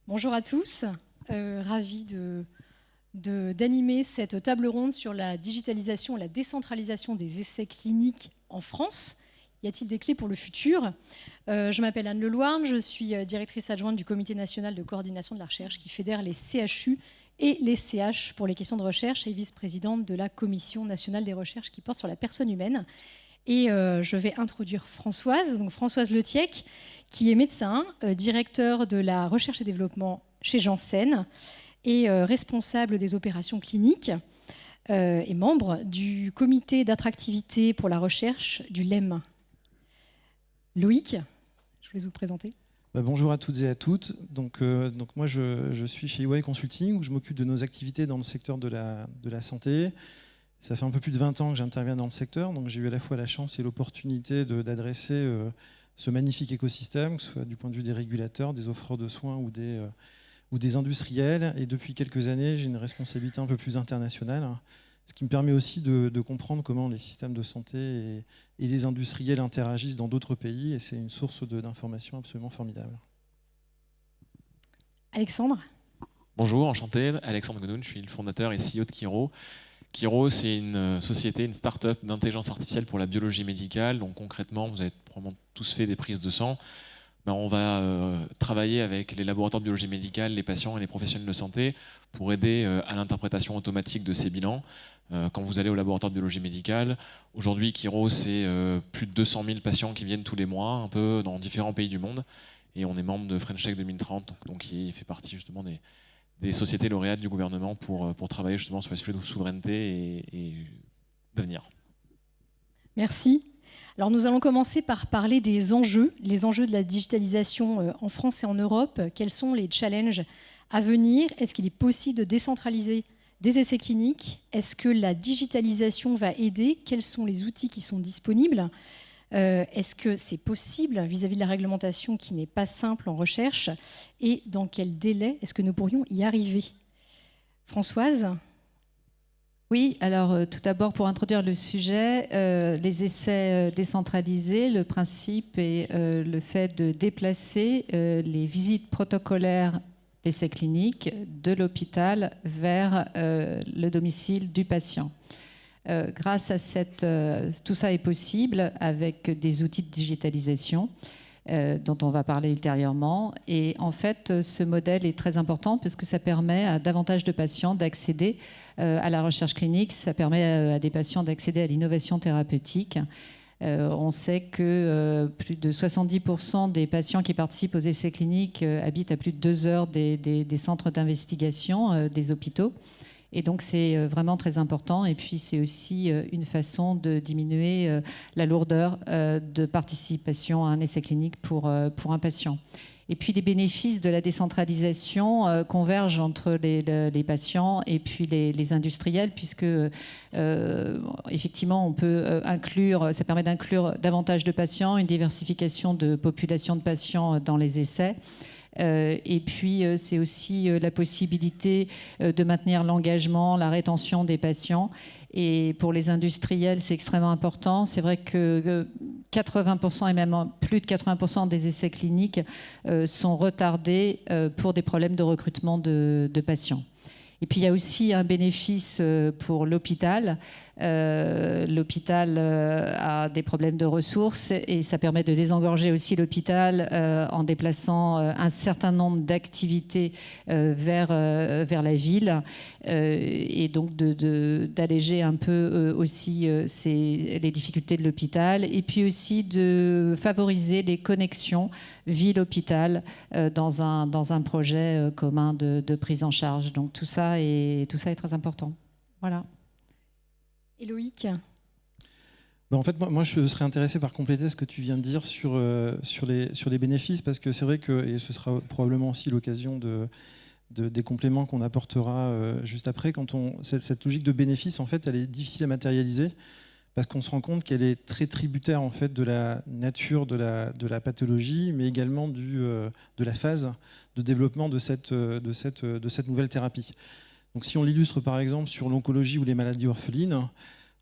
Bonjour à tous, ravi d'animer cette table ronde sur la digitalisation et la décentralisation des essais cliniques en France. Y a-t-il des clés pour le futur? Je m'appelle Anne Leloirne, je suis directrice adjointe du Comité national de coordination de la recherche qui fédère les CHU et les CH pour les questions de recherche et vice-présidente de la Commission nationale des recherches qui porte sur la personne humaine. Et je vais introduire Françoise, donc Françoise Letiec, qui est médecin, directeur de la recherche et développement chez Janssen et responsable des opérations cliniques et membre du comité d'attractivité pour la recherche du LEM. Loïc, je vous laisse vous présenter. Bonjour à toutes et à toutes. Donc moi, je suis chez EY Consulting, où je m'occupe de nos activités dans le secteur de la santé. Ça fait un peu plus de 20 ans que j'interviens dans le secteur, donc j'ai eu à la fois la chance et l'opportunité d'adresser ce magnifique écosystème, que ce soit du point de vue des régulateurs, des offreurs de soins ou des industriels. Et depuis quelques années, j'ai une responsabilité un peu plus internationale, ce qui me permet aussi de comprendre comment les systèmes de santé et les industriels interagissent dans d'autres pays, et c'est une source d'informations absolument formidable. Alexandre. Bonjour, enchanté, Alexandre Gonoun, je suis le fondateur et CEO de Kiro. Kiro, c'est une société, une start-up d'intelligence artificielle pour la biologie médicale. Donc concrètement, vous avez probablement tous fait des prises de sang. On va travailler avec les laboratoires de biologie médicale, les patients et les professionnels de santé pour aider à l'interprétation automatique de ces bilans. Quand vous allez au laboratoire de biologie médicale, aujourd'hui, Kiro, c'est plus de 200 000 patients qui viennent tous les mois, un peu dans différents pays du monde. Et on est membre de French Tech 2030, donc qui fait partie justement des sociétés lauréates du gouvernement pour travailler justement sur les sujets de souveraineté et d'avenir. Merci. Alors nous allons commencer par parler des enjeux, les enjeux de la digitalisation en France et en Europe. Quels sont les challenges à venir? Est-ce qu'il est possible de décentraliser des essais cliniques? Est-ce que la digitalisation va aider? Quels sont les outils qui sont disponibles? Est-ce que c'est possible vis-à-vis de la réglementation qui n'est pas simple en recherche? Et dans quel délai est-ce que nous pourrions y arriver? Françoise? Oui, alors tout d'abord pour introduire le sujet, les essais décentralisés, le principe est le fait de déplacer les visites protocolaires d'essais cliniques de l'hôpital vers le domicile du patient. Grâce à tout ça est possible avec des outils de digitalisation dont on va parler ultérieurement. Et en fait, ce modèle est très important parce que ça permet à davantage de patients d'accéder à la recherche clinique, ça permet à des patients d'accéder à l'innovation thérapeutique. On sait que plus de 70% des patients qui participent aux essais cliniques habitent à plus de 2 heures des centres d'investigation des hôpitaux. Et donc, c'est vraiment très important. Et puis, c'est aussi une façon de diminuer la lourdeur de participation à un essai clinique pour un patient. Et puis, les bénéfices de la décentralisation convergent entre les patients et puis les industriels, puisque, effectivement, on peut ça permet d'inclure davantage de patients, une diversification de population de patients dans les essais. Et puis, c'est aussi la possibilité de maintenir l'engagement, la rétention des patients. Et pour les industriels, c'est extrêmement important. C'est vrai que 80% et même plus de 80% des essais cliniques sont retardés pour des problèmes de recrutement de patients. Et puis, il y a aussi un bénéfice pour l'hôpital. L'hôpital a des problèmes de ressources et ça permet de désengorger aussi l'hôpital en déplaçant un certain nombre d'activités vers la ville et donc d'alléger un peu aussi les difficultés de l'hôpital et puis aussi de favoriser les connexions ville-hôpital dans un projet commun de prise en charge. Donc tout ça est très important. Voilà. Et Loïc? En fait, moi, je serais intéressé par compléter ce que tu viens de dire sur les bénéfices, parce que c'est vrai que, et ce sera probablement aussi l'occasion des compléments qu'on apportera juste après, cette logique de bénéfice, en fait, elle est difficile à matérialiser, parce qu'on se rend compte qu'elle est très tributaire en fait, de la nature de la pathologie, mais également de la phase de développement de cette nouvelle thérapie. Donc si on l'illustre par exemple sur l'oncologie ou les maladies orphelines,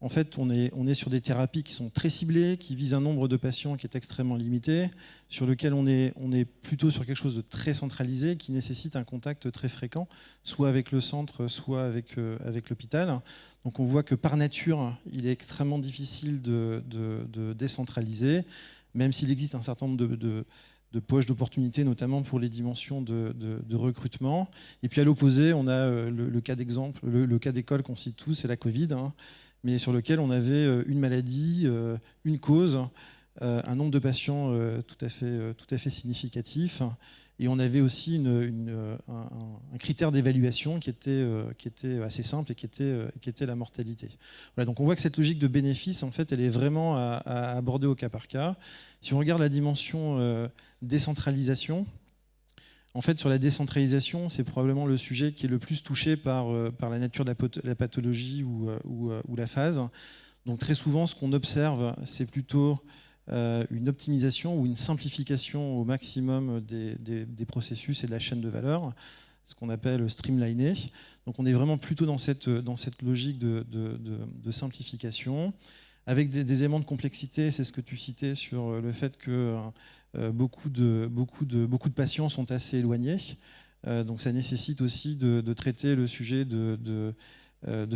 en fait, on est sur des thérapies qui sont très ciblées, qui visent un nombre de patients qui est extrêmement limité, sur lequel on est plutôt sur quelque chose de très centralisé, qui nécessite un contact très fréquent, soit avec le centre, soit avec l'hôpital. Donc on voit que par nature, il est extrêmement difficile de décentraliser, même s'il existe un certain nombre de poches d'opportunités, notamment pour les dimensions de recrutement. Et puis à l'opposé, on a le cas d'exemple, le cas d'école qu'on cite tous, c'est la Covid, hein, mais sur lequel on avait une maladie, une cause, un nombre de patients tout à fait significatif. Et on avait aussi un critère d'évaluation qui était assez simple et qui était la mortalité. Voilà, donc on voit que cette logique de bénéfice, en fait, elle est vraiment à aborder au cas par cas. Si on regarde la dimension décentralisation, en fait, sur la décentralisation, c'est probablement le sujet qui est le plus touché par la nature de la pathologie ou la phase. Donc très souvent, ce qu'on observe, c'est plutôt une optimisation ou une simplification au maximum des processus et de la chaîne de valeur, ce qu'on appelle streamliner. Donc on est vraiment plutôt dans cette logique de simplification, avec des éléments de complexité. C'est ce que tu citais sur le fait que beaucoup de patients sont assez éloignés. Donc ça nécessite aussi de traiter le sujet de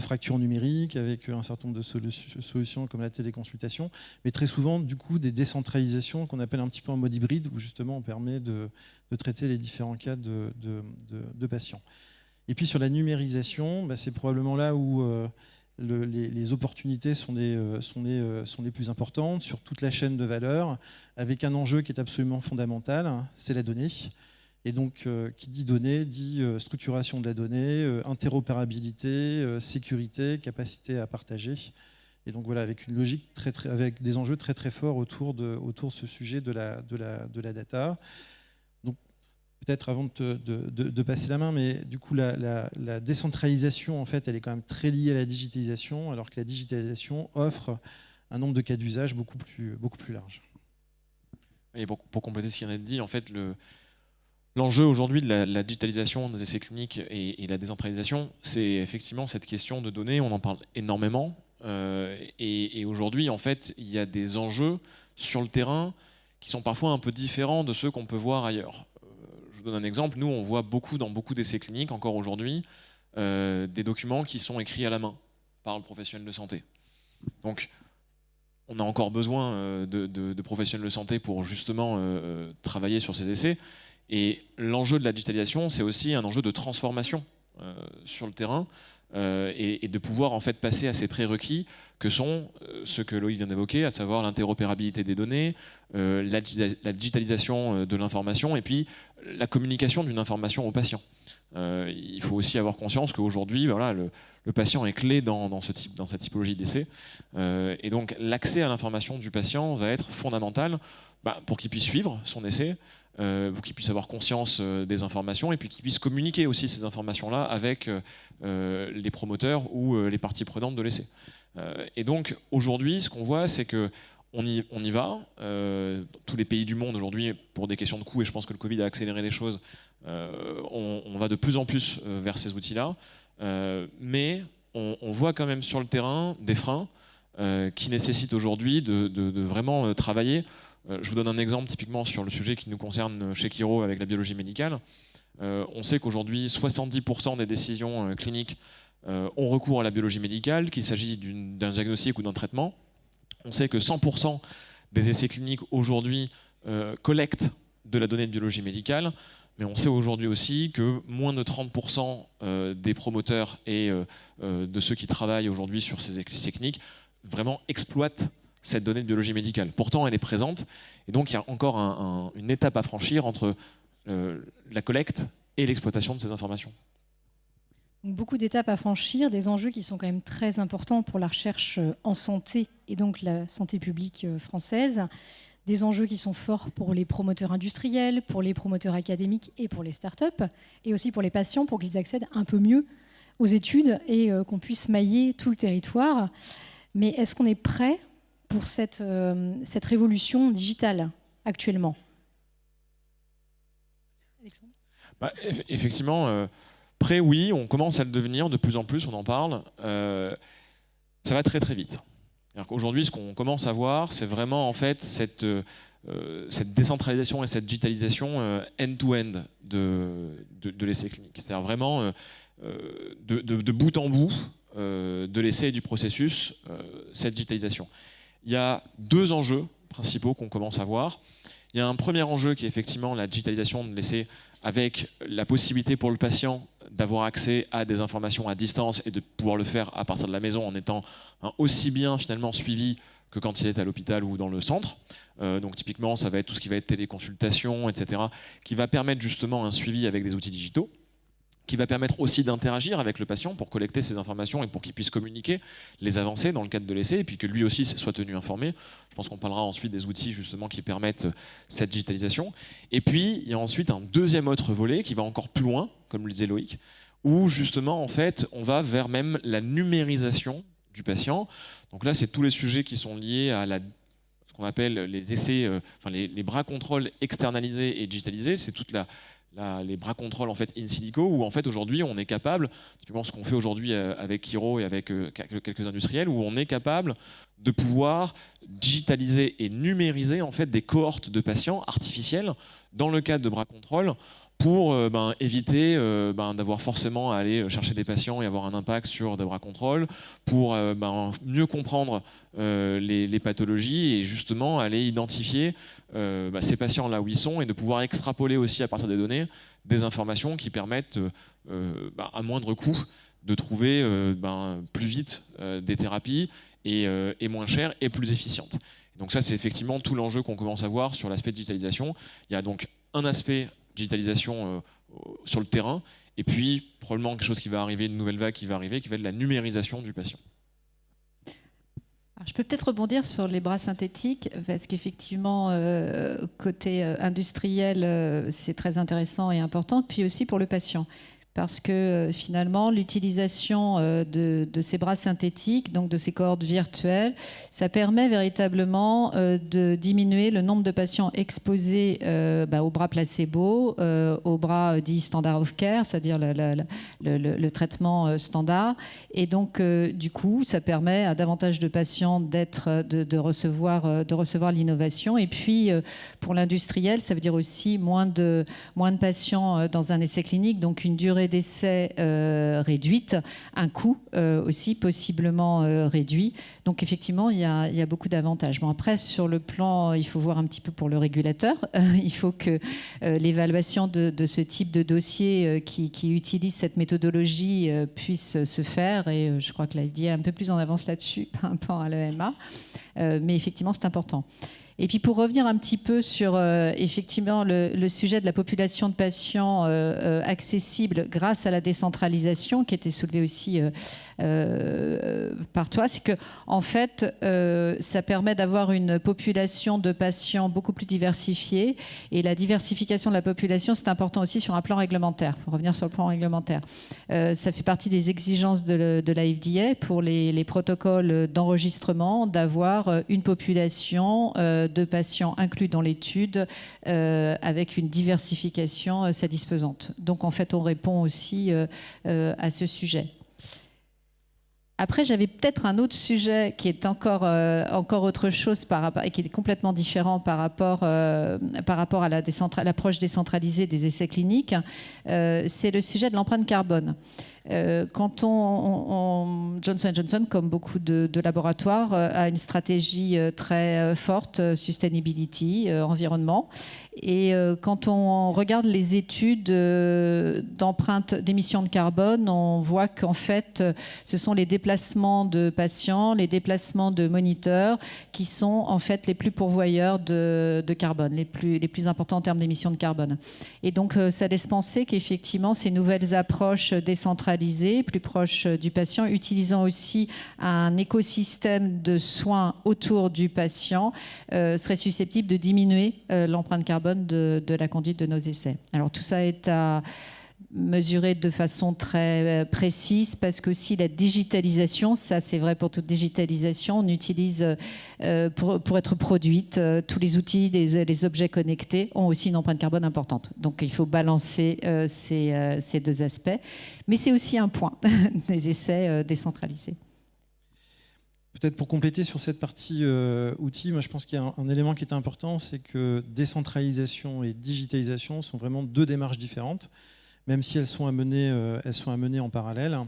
fractures numériques avec un certain nombre de solutions comme la téléconsultation, mais très souvent du coup des décentralisations qu'on appelle un petit peu en mode hybride, où justement on permet de traiter les différents cas de patients. Et puis sur la numérisation, c'est probablement là où les opportunités sont les plus importantes sur toute la chaîne de valeur, avec un enjeu qui est absolument fondamental, c'est la donnée. Et donc, qui dit données, dit structuration de la donnée, interopérabilité, sécurité, capacité à partager. Et donc voilà, avec une logique avec des enjeux très très forts autour de ce sujet de la data. Donc peut-être avant de passer la main, mais du coup la décentralisation, en fait, elle est quand même très liée à la digitalisation, alors que la digitalisation offre un nombre de cas d'usage beaucoup plus large. Et pour compléter ce qui vient d'être dit, en fait, l'enjeu aujourd'hui de la digitalisation des essais cliniques et la décentralisation, c'est effectivement cette question de données. On en parle énormément. Et aujourd'hui, en fait, il y a des enjeux sur le terrain qui sont parfois un peu différents de ceux qu'on peut voir ailleurs. Je vous donne un exemple. Nous, on voit dans beaucoup d'essais cliniques, encore aujourd'hui, des documents qui sont écrits à la main par le professionnel de santé. Donc, on a encore besoin de professionnels de santé pour justement travailler sur ces essais. Et l'enjeu de la digitalisation, c'est aussi un enjeu de transformation sur le terrain et de pouvoir en fait passer à ces prérequis que sont ceux que Loïc vient d'évoquer, à savoir l'interopérabilité des données, la digitalisation de l'information et puis la communication d'une information au patient. Il faut aussi avoir conscience qu'aujourd'hui, voilà, le patient est clé dans cette typologie d'essai. Et donc l'accès à l'information du patient va être fondamental pour qu'il puisse suivre son essai, pour qu'il puisse avoir conscience des informations et puis qu'il puisse communiquer aussi ces informations-là avec les promoteurs ou les parties prenantes de l'essai. Et donc aujourd'hui, ce qu'on voit, c'est que on y va. Tous les pays du monde aujourd'hui, pour des questions de coût, et je pense que le Covid a accéléré les choses, on va de plus en plus vers ces outils-là. Mais on voit quand même sur le terrain des freins qui nécessitent aujourd'hui de vraiment travailler. Je vous donne un exemple typiquement sur le sujet qui nous concerne chez Quiro avec la biologie médicale. On sait qu'aujourd'hui, 70% des décisions cliniques ont recours à la biologie médicale, qu'il s'agit d'un diagnostic ou d'un traitement. On sait que 100% des essais cliniques aujourd'hui collectent de la donnée de biologie médicale, mais on sait aujourd'hui aussi que moins de 30% des promoteurs et de ceux qui travaillent aujourd'hui sur ces essais cliniques vraiment exploitent cette donnée de biologie médicale. Pourtant, elle est présente, et donc il y a encore une étape à franchir entre la collecte et l'exploitation de ces informations. Donc, beaucoup d'étapes à franchir, des enjeux qui sont quand même très importants pour la recherche en santé et donc la santé publique française, des enjeux qui sont forts pour les promoteurs industriels, pour les promoteurs académiques et pour les startups, et aussi pour les patients pour qu'ils accèdent un peu mieux aux études et qu'on puisse mailler tout le territoire. Mais est-ce qu'on est prêt pour cette révolution digitale actuellement? Alexandre ? Effectivement, prêt, oui, on commence à le devenir de plus en plus, on en parle. Ça va très très vite. Aujourd'hui, ce qu'on commence à voir, c'est vraiment en fait cette décentralisation et cette digitalisation end-to-end de l'essai clinique. C'est-à-dire vraiment de bout en bout de l'essai et du processus, cette digitalisation. Il y a deux enjeux principaux qu'on commence à voir. Il y a un premier enjeu qui est effectivement la digitalisation de l'essai avec la possibilité pour le patient d'avoir accès à des informations à distance et de pouvoir le faire à partir de la maison en étant aussi bien finalement suivi que quand il est à l'hôpital ou dans le centre. Donc typiquement, ça va être tout ce qui va être téléconsultation, etc., qui va permettre justement un suivi avec des outils digitaux, qui va permettre aussi d'interagir avec le patient pour collecter ces informations et pour qu'il puisse communiquer les avancées dans le cadre de l'essai et puis que lui aussi soit tenu informé. Je pense qu'on parlera ensuite des outils justement qui permettent cette digitalisation. Et puis, il y a ensuite un deuxième autre volet qui va encore plus loin, comme le disait Loïc, où justement, en fait, on va vers même la numérisation du patient. Donc là, c'est tous les sujets qui sont liés à ce qu'on appelle les essais, les bras contrôle externalisés et digitalisés. C'est toute les bras contrôle en fait in silico, où en fait aujourd'hui on est capable, typiquement ce qu'on fait aujourd'hui avec Kiro et avec quelques industriels, où on est capable de pouvoir digitaliser et numériser en fait des cohortes de patients artificiels dans le cadre de bras contrôle pour éviter d'avoir forcément à aller chercher des patients et avoir un impact sur des bras contrôle, pour mieux comprendre les pathologies et justement aller identifier ces patients là où ils sont et de pouvoir extrapoler aussi à partir des données des informations qui permettent à moindre coût de trouver plus vite des thérapies et moins chères et plus efficientes. Donc ça, c'est effectivement tout l'enjeu qu'on commence à voir sur l'aspect digitalisation. Il y a donc un aspect digitalisation sur le terrain, et puis probablement quelque chose qui va arriver, une nouvelle vague qui va arriver, qui va être la numérisation du patient. Alors, je peux peut-être rebondir sur les bras synthétiques, parce qu'effectivement, côté industriel, c'est très intéressant et important, puis aussi pour le patient. Parce que finalement, l'utilisation de ces bras synthétiques, donc de ces cordes virtuelles, ça permet véritablement de diminuer le nombre de patients exposés aux bras placebo, aux bras dits standard of care, c'est-à-dire le traitement standard. Et donc, du coup, ça permet à davantage de patients de recevoir l'innovation. Et puis, pour l'industriel, ça veut dire aussi moins de patients dans un essai clinique, donc une durée d'essai réduite, un coût aussi possiblement réduit. Donc effectivement, il y a beaucoup d'avantages. Bon, après, sur le plan, il faut voir un petit peu pour le régulateur. Il faut que l'évaluation de ce type de dossier qui utilise cette méthodologie puisse se faire. Et je crois que la FDA est un peu plus en avance là-dessus par rapport à l'EMA. Mais effectivement, c'est important. Et puis pour revenir un petit peu sur effectivement le sujet de la population de patients accessible grâce à la décentralisation qui était soulevée aussi par toi, c'est que en fait ça permet d'avoir une population de patients beaucoup plus diversifiée, et la diversification de la population, c'est important aussi sur un plan réglementaire. Pour revenir sur le plan réglementaire, ça fait partie des exigences de la FDA pour les protocoles d'enregistrement, d'avoir une population de patients inclus dans l'étude avec une diversification satisfaisante. Donc en fait on répond aussi à ce sujet. Après, j'avais peut-être un autre sujet qui est encore autre chose et qui est complètement différent par rapport à l'approche décentralisée des essais cliniques. C'est le sujet de l'empreinte carbone. Quand Johnson & Johnson, comme beaucoup de laboratoires, a une stratégie très forte, sustainability, environnement. Et quand on regarde les études d'empreinte d'émissions de carbone, on voit qu'en fait, ce sont les déplacements de patients, les déplacements de moniteurs qui sont en fait les plus pourvoyeurs de carbone, les plus importants en termes d'émissions de carbone. Et donc, ça laisse penser qu'effectivement, ces nouvelles approches décentralisées, plus proches du patient, utilisant aussi un écosystème de soins autour du patient, seraient susceptibles de diminuer l'empreinte carbone de la conduite de nos essais. Alors tout ça est à mesurer de façon très précise, parce que aussi la digitalisation, ça c'est vrai pour toute digitalisation, on utilise pour être produite, tous les outils, les objets connectés ont aussi une empreinte carbone importante. Donc il faut balancer ces deux aspects. Mais c'est aussi un point des essais décentralisés. Peut-être pour compléter sur cette partie outils, moi je pense qu'il y a un élément qui est important, c'est que décentralisation et digitalisation sont vraiment deux démarches différentes, même si elles sont à mener en parallèle.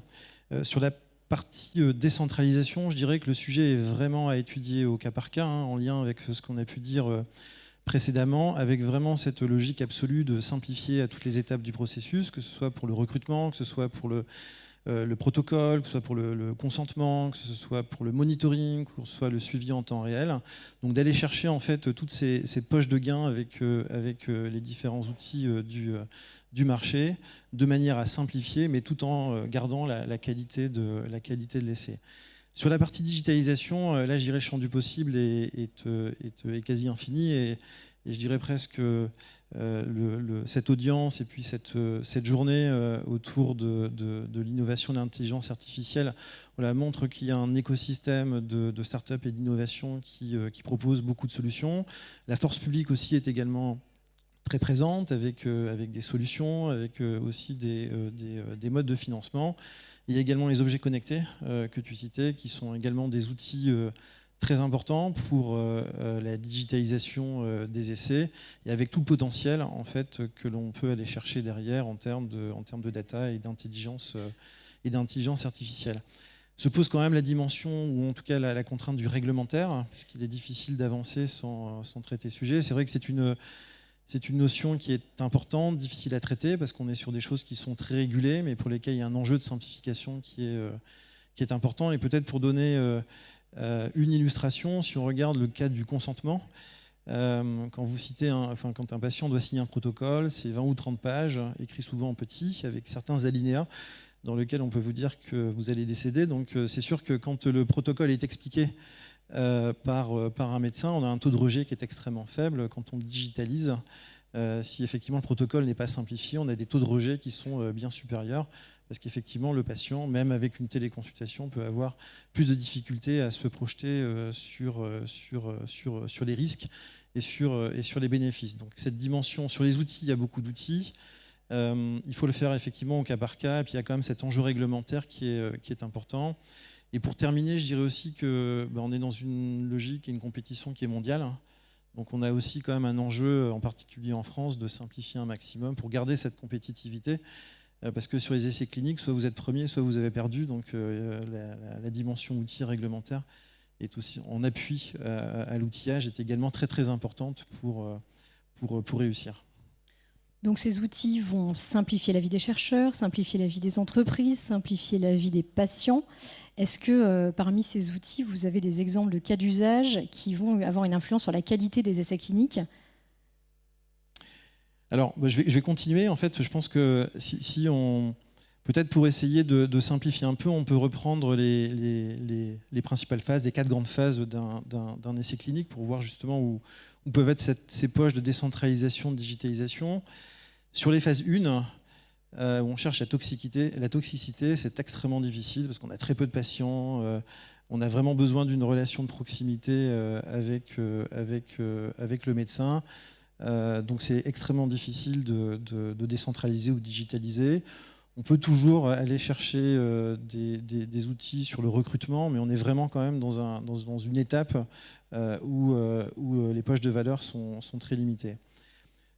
Sur la partie décentralisation, je dirais que le sujet est vraiment à étudier au cas par cas, en lien avec ce qu'on a pu dire précédemment, avec vraiment cette logique absolue de simplifier à toutes les étapes du processus, que ce soit pour le recrutement, que ce soit pour le protocole, que ce soit pour le consentement, que ce soit pour le monitoring, que ce soit le suivi en temps réel. Donc d'aller chercher en fait toutes ces poches de gains avec les différents outils du marché, de manière à simplifier, mais tout en gardant la qualité de l'essai. Sur la partie digitalisation, là, je dirais le champ du possible est quasi infini, et je dirais presque cette audience et puis cette journée autour de l'innovation et de l'intelligence artificielle, voilà, montre qu'il y a un écosystème de start-up et d'innovation qui propose beaucoup de solutions. La force publique aussi est également très présente avec des solutions, avec aussi des modes de financement. Il y a également les objets connectés que tu citais, qui sont également des outils très importants pour la digitalisation des essais, et avec tout le potentiel en fait, que l'on peut aller chercher derrière en termes de data et d'intelligence artificielle. Se pose quand même la dimension, ou en tout cas la contrainte du réglementaire, parce qu'il est difficile d'avancer sans traiter ce sujet. C'est vrai que c'est une notion qui est importante, difficile à traiter, parce qu'on est sur des choses qui sont très régulées, mais pour lesquelles il y a un enjeu de simplification qui est important. Et peut-être pour donner une illustration, si on regarde le cas du consentement, quand un patient doit signer un protocole, c'est 20 ou 30 pages, écrit souvent en petit, avec certains alinéas dans lesquels on peut vous dire que vous allez décéder. Donc c'est sûr que quand le protocole est expliqué par un médecin, on a un taux de rejet qui est extrêmement faible. Quand on digitalise, si effectivement le protocole n'est pas simplifié, on a des taux de rejet qui sont bien supérieurs, parce qu'effectivement le patient, même avec une téléconsultation, peut avoir plus de difficultés à se projeter sur les risques et sur les bénéfices. Donc cette dimension, sur les outils, il y a beaucoup d'outils. Il faut le faire effectivement au cas par cas, et puis il y a quand même cet enjeu réglementaire qui est important. Et pour terminer, je dirais aussi qu'on est dans une logique et une compétition qui est mondiale. Donc on a aussi quand même un enjeu, en particulier en France, de simplifier un maximum pour garder cette compétitivité. Parce que sur les essais cliniques, soit vous êtes premier, soit vous avez perdu. Donc la dimension outil réglementaire est aussi en appui à l'outillage, est également très très importante pour réussir. Donc ces outils vont simplifier la vie des chercheurs, simplifier la vie des entreprises, simplifier la vie des patients. Est-ce que parmi ces outils, vous avez des exemples de cas d'usage qui vont avoir une influence sur la qualité des essais cliniques ? Alors, je vais continuer. En fait, je pense que si on... Peut-être pour essayer de simplifier un peu, on peut reprendre les principales phases, les 4 grandes phases d'un essai clinique pour voir justement où peuvent être ces poches de décentralisation, de digitalisation. Sur les phases 1, où on cherche la toxicité, c'est extrêmement difficile parce qu'on a très peu de patients, on a vraiment besoin d'une relation de proximité avec le médecin. Donc c'est extrêmement difficile de décentraliser ou de digitaliser. On peut toujours aller chercher des outils sur le recrutement, mais on est vraiment quand même dans une étape où les poches de valeur sont très limitées.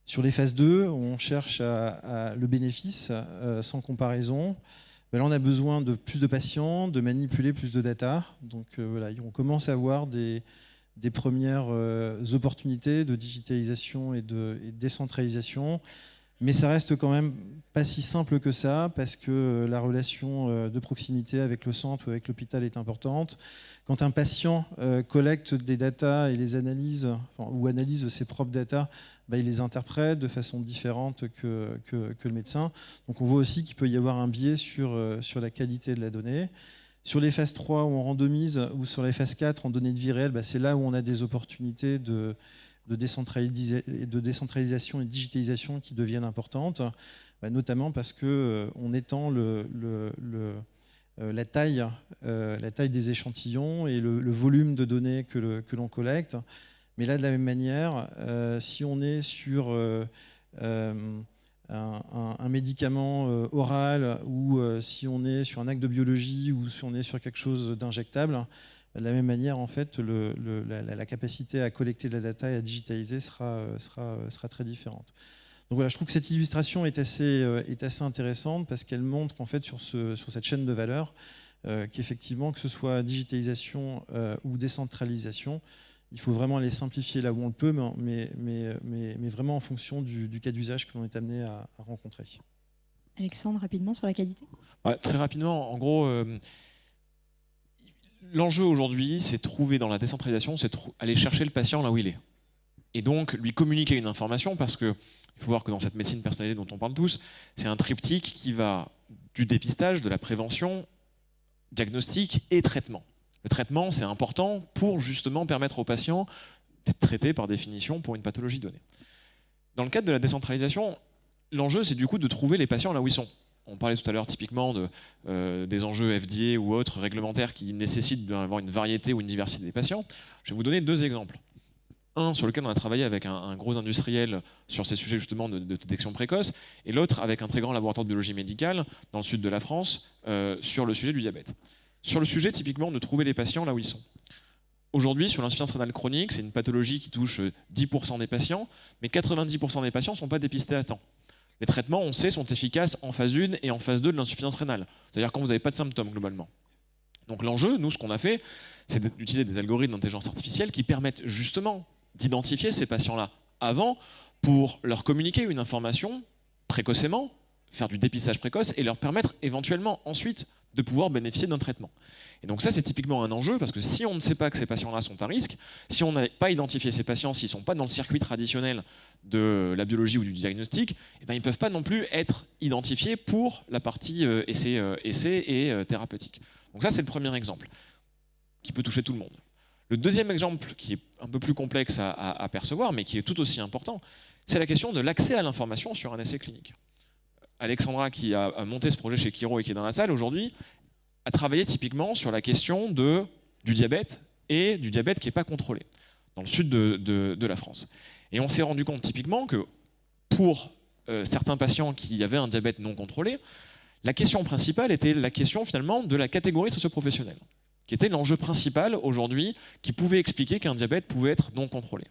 Sur les phases 2, on cherche le bénéfice sans comparaison. Ben là, on a besoin de plus de patients, de manipuler plus de data. Donc voilà, on commence à avoir des premières opportunités de digitalisation et de décentralisation. Mais ça reste quand même pas si simple que ça, parce que la relation de proximité avec le centre ou avec l'hôpital est importante. Quand un patient collecte des datas et les analyse, ou analyse ses propres datas, bah, il les interprète de façon différente que le médecin. Donc on voit aussi qu'il peut y avoir un biais sur la qualité de la donnée. Sur les phases 3 où on randomise, ou sur les phases 4 en données de vie réelle, bah, c'est là où on a des opportunités de décentralisation et de digitalisation qui deviennent importantes, bah, notamment parce qu'on étend la taille des échantillons et le volume de données que l'on collecte. Mais là, de la même manière, si on est sur un médicament oral, ou si on est sur un acte de biologie, ou si on est sur quelque chose d'injectable, de la même manière, en fait, la capacité à collecter de la data et à digitaliser sera très différente. Donc voilà, je trouve que cette illustration est assez intéressante parce qu'elle montre en fait sur cette chaîne de valeur qu'effectivement, que ce soit digitalisation ou décentralisation, il faut vraiment les simplifier là où on le peut, mais vraiment en fonction du cas d'usage que l'on est amené à rencontrer. Alexandre, rapidement sur la qualité. Ouais, très rapidement, en gros, l'enjeu aujourd'hui, c'est trouver dans la décentralisation, c'est aller chercher le patient là où il est. Et donc lui communiquer une information parce que il faut voir que dans cette médecine personnalisée dont on parle tous, c'est un triptyque qui va du dépistage, de la prévention, diagnostic et traitement. Le traitement, c'est important pour justement permettre aux patients d'être traités par définition pour une pathologie donnée. Dans le cadre de la décentralisation, l'enjeu, c'est du coup de trouver les patients là où ils sont. On parlait tout à l'heure typiquement des enjeux FDA ou autres réglementaires qui nécessitent d'avoir une variété ou une diversité des patients. Je vais vous donner 2 exemples. Un sur lequel on a travaillé avec un gros industriel sur ces sujets justement de détection précoce, et l'autre avec un très grand laboratoire de biologie médicale dans le sud de la France sur le sujet du diabète. Sur le sujet typiquement de trouver les patients là où ils sont. Aujourd'hui, sur l'insuffisance rénale chronique, c'est une pathologie qui touche 10% des patients, mais 90% des patients ne sont pas dépistés à temps. Les traitements, on sait, sont efficaces en phase 1 et en phase 2 de l'insuffisance rénale, c'est-à-dire quand vous n'avez pas de symptômes globalement. Donc l'enjeu, nous, ce qu'on a fait, c'est d'utiliser des algorithmes d'intelligence artificielle qui permettent justement d'identifier ces patients-là avant pour leur communiquer une information précocement, faire du dépistage précoce et leur permettre éventuellement ensuite de pouvoir bénéficier d'un traitement. Et donc ça, c'est typiquement un enjeu parce que si on ne sait pas que ces patients-là sont à risque, si on n'a pas identifié ces patients, s'ils ne sont pas dans le circuit traditionnel de la biologie ou du diagnostic, eh ben, ils ne peuvent pas non plus être identifiés pour la partie essai et thérapeutique. Donc ça, c'est le premier exemple qui peut toucher tout le monde. Le deuxième exemple, qui est un peu plus complexe à percevoir, mais qui est tout aussi important, c'est la question de l'accès à l'information sur un essai clinique. Alexandra, qui a monté ce projet chez Chiro et qui est dans la salle aujourd'hui, a travaillé typiquement sur la question du diabète et du diabète qui n'est pas contrôlé, dans le sud de la France. Et on s'est rendu compte typiquement que pour certains patients qui avaient un diabète non contrôlé, la question principale était la question finalement de la catégorie socio-professionnelle, qui était l'enjeu principal aujourd'hui, qui pouvait expliquer qu'un diabète pouvait être non contrôlé.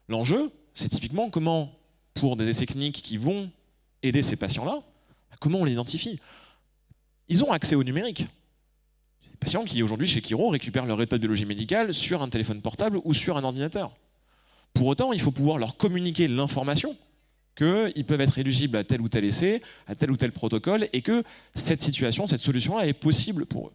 L'enjeu, c'est typiquement comment, pour des essais cliniques qui vont aider ces patients-là, comment on les identifie. Ils ont accès au numérique. Ces patients qui, aujourd'hui, chez Chiro, récupèrent leur état de biologie médicale sur un téléphone portable ou sur un ordinateur. Pour autant, il faut pouvoir leur communiquer l'information qu'ils peuvent être éligibles à tel ou tel essai, à tel ou tel protocole, et que cette situation, cette solution-là est possible pour eux.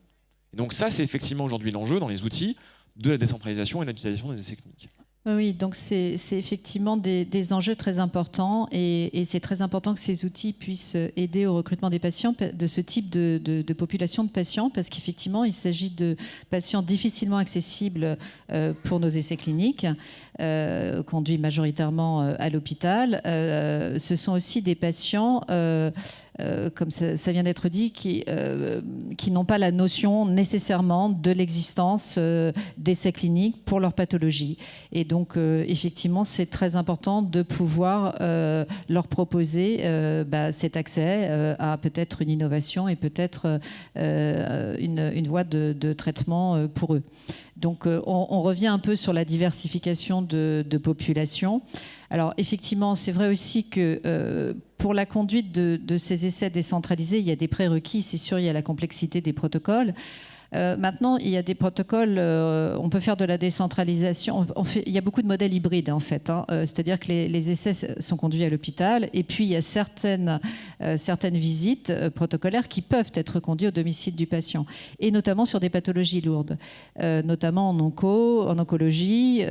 Et donc ça, c'est effectivement aujourd'hui l'enjeu dans les outils de la décentralisation et de l'utilisation des essais cliniques. Oui, donc c'est effectivement des enjeux très importants et c'est très important que ces outils puissent aider au recrutement des patients, de ce type de population de patients, parce qu'effectivement, il s'agit de patients difficilement accessibles pour nos essais cliniques, conduits majoritairement à l'hôpital. Ce sont aussi des patients, comme ça vient d'être dit, qui n'ont pas la notion nécessairement de l'existence d'essais cliniques pour leur pathologie. Et donc, effectivement, c'est très important de pouvoir leur proposer cet accès à peut-être une innovation et peut-être une voie de traitement pour eux. Donc, on revient un peu sur la diversification de population. Alors, effectivement, c'est vrai aussi que pour la conduite de ces essais décentralisés, il y a des prérequis, c'est sûr, il y a la complexité des protocoles. Maintenant, il y a des protocoles, on peut faire de la décentralisation. Il y a beaucoup de modèles hybrides, en fait. C'est-à-dire que les essais sont conduits à l'hôpital et puis il y a certaines visites protocolaires qui peuvent être conduites au domicile du patient, et notamment sur des pathologies lourdes, notamment en oncologie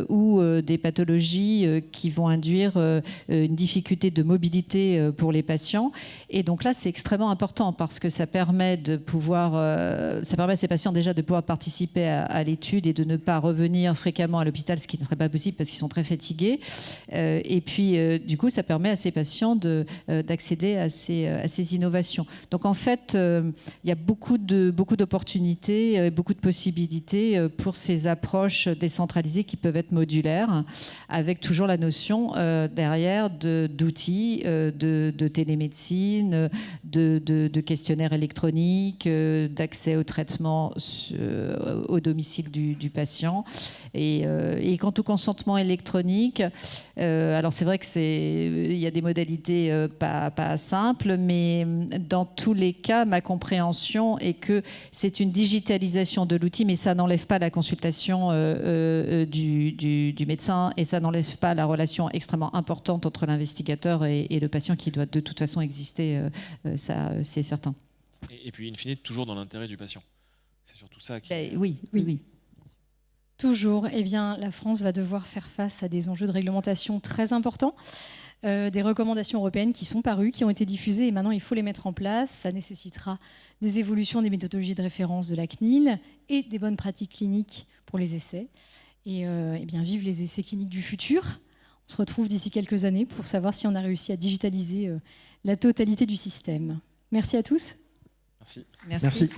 ou des pathologies qui vont induire une difficulté de mobilité pour les patients. Et donc là, c'est extrêmement important parce que ça permet de pouvoir... ça permet à ces patients déjà de pouvoir participer à l'étude et de ne pas revenir fréquemment à l'hôpital, ce qui ne serait pas possible parce qu'ils sont très fatigués. Et puis, du coup, ça permet à ces patients d'accéder à ces innovations. Donc, en fait, il y a beaucoup d'opportunités, beaucoup de possibilités pour ces approches décentralisées qui peuvent être modulaires, avec toujours la notion derrière d'outils, de télémédecine, de questionnaires électroniques, d'accès au traitement, consentement au domicile du patient. Et quant au consentement électronique, alors c'est vrai qu'il y a des modalités pas simples, mais dans tous les cas, ma compréhension est que c'est une digitalisation de l'outil, mais ça n'enlève pas la consultation du médecin et ça n'enlève pas la relation extrêmement importante entre l'investigateur et le patient qui doit de toute façon exister, ça c'est certain. Et puis, in fine, toujours dans l'intérêt du patient. C'est surtout ça qui... Oui. Toujours, eh bien, la France va devoir faire face à des enjeux de réglementation très importants, des recommandations européennes qui sont parues, qui ont été diffusées et maintenant il faut les mettre en place. Ça nécessitera des évolutions des méthodologies de référence de la CNIL et des bonnes pratiques cliniques pour les essais. Et eh bien, vive les essais cliniques du futur. On se retrouve d'ici quelques années pour savoir si on a réussi à digitaliser la totalité du système. Merci à tous. Merci. Merci.